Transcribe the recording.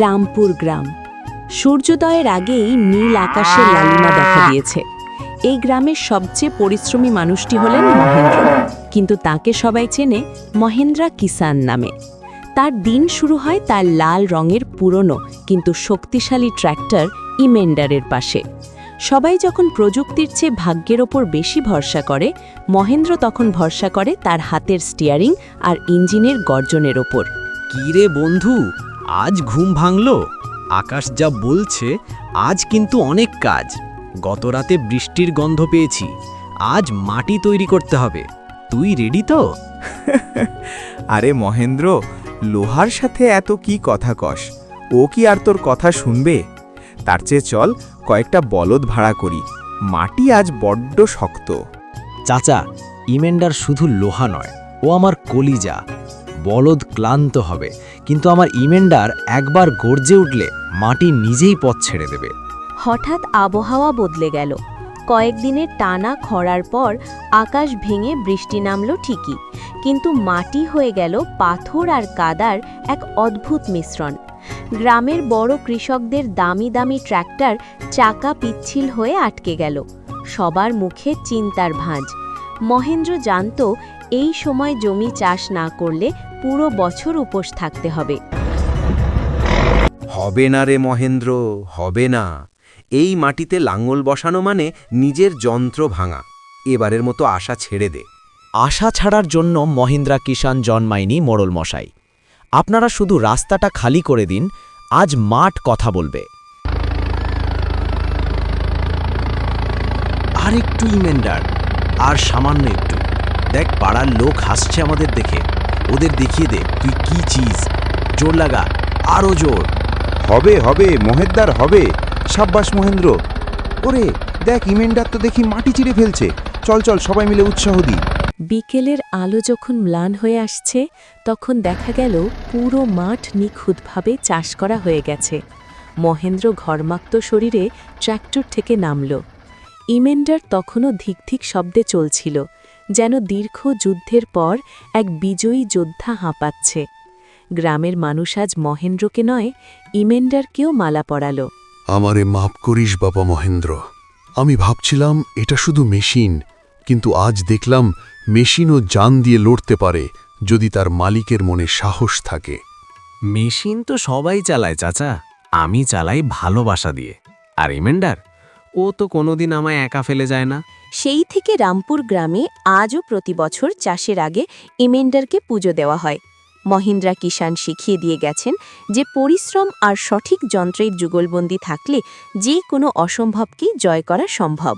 রামপুর গ্রাম। সূর্যোদয়ের আগেই নীল আকাশের লালিমা দেখা দিয়েছে। এই গ্রামের সবচেয়ে পরিশ্রমী মানুষটি হলেন মহেন্দ্র, কিন্তু তাকে সবাই চেনে মহেন্দ্রা কিষান নামে। তার দিন শুরু হয় তার লাল রঙের পুরনো কিন্তু শক্তিশালী ট্র্যাক্টর ইমেন্ডারের পাশে। সবাই যখন প্রযুক্তির চেয়ে ভাগ্যের ওপর বেশি ভরসা করে, মহেন্দ্র তখন ভরসা করে তার হাতের স্টিয়ারিং আর ইঞ্জিনের গর্জনের ওপর। কিরে বন্ধু, আজ ঘুম ভাঙল? আকাশ যা বলছে, আজ কিন্তু অনেক কাজ। গতরাতে বৃষ্টির গন্ধ পেয়েছি, আজ মাটি তৈরি করতে হবে। তুই রেডি তো? আরে মহেন্দ্র, লোহার সাথে এত কি কথা কস? ও কি আর তোর কথা শুনবে? তার চেয়ে চল কয়েকটা বলদ ভাড়া করি, মাটি আজ বড্ড শক্ত। চাচা, ইমেন্ডার শুধু লোহা নয়, ও আমার কলিজা। বলদ ক্লান্ত হবে, কিন্তু আমার ইমেন্ডার একবার গর্জে উঠলে মাটি নিজেই পথ ছেড়ে দেবে। হঠাৎ আবহাওয়া বদলে গেল। কয়েকদিনের টানা খরার পর আকাশ ভেঙে বৃষ্টি নামল ঠিকই, কিন্তু মাটি হয়ে গেল পাথর আর কাদার এক অদ্ভুত মিশ্রণ। গ্রামের বড় কৃষকদের দামি দামি ট্র্যাক্টর চাকা পিচ্ছিল হয়ে আটকে গেল। সবার মুখে চিন্তার ভাঁজ। মহেন্দ্র জানত এই সময় জমি চাষ না করলে পুরো বছর উপোস থাকতে হবে। হবে না রে মহেন্দ্র, হবে না। এই মাটিতে লাঙল বসানো মানে নিজের যন্ত্র ভাঙা। এবারের মতো আশা ছেড়ে দে। আশা ছাড়ার জন্য মহিন্দ্রা কিষান জন্মায়নি মোড়ল মশাই। আপনারা শুধু রাস্তাটা খালি করে দিন, আজ মাঠ কথা বলবে। আর একটু ইমেন্ডার, আর সামান্য একটু। দেখ, পাড়ার লোক হাসছে আমাদের দেখে। ওদের দেখিয়ে দে তুই কি চিজ। জোর লাগা, আরও জোর। হবে হবে মহেদ্দার, হবে। সাব্বাস মহেন্দ্র। ওরে দেখ, ইমেন্ডার তো দেখি মাটি চিড়ে ফেলছে। চল চল, সবাই মিলে উৎসাহ দিই। বিকেলের আলো যখন ম্লান হয়ে আসছে, তখন দেখা গেল পুরো মাঠ নিখুঁতভাবে চাষ করা হয়ে গেছে। মহেন্দ্র ঘর্মাক্ত শরীরে ট্র্যাক্টর থেকে নামল। ইমেন্ডার তখনও ধিকধিক শব্দে চলছিল, যেন দীর্ঘ যুদ্ধের পর এক বিজয়ী যোদ্ধা হাঁপাচ্ছে। গ্রামের মানুষ আজ মহেন্দ্রকে নয়, ইমেন্ডারকেও মালা পরাল। আমারে মাপ করিস বাবা মহেন্দ্র। আমি ভাবছিলাম এটা শুধু মেশিন, কিন্তু আজ দেখলাম মেশিনও জান দিয়ে লড়তে পারে যদি তার মালিকের মনে সাহস থাকে। মেশিন তো সবাই চালায় চাচা, আমি চালাই ভালোবাসা দিয়ে। আর ইমেন্ডার, ও তো কোনোদিন আমায় একা ফেলে যায় না। সেই থেকে রামপুর গ্রামে আজও প্রতি বছর চাষের আগে ইমেন্ডারকে পুজো দেওয়া হয়। মহিন্দ্রা কিষান শিখিয়ে দিয়ে গেছেন যে পরিশ্রম আর সঠিক যন্ত্রের যুগলবন্দি থাকলে যে কোনো অসম্ভবকেই জয় করা সম্ভব।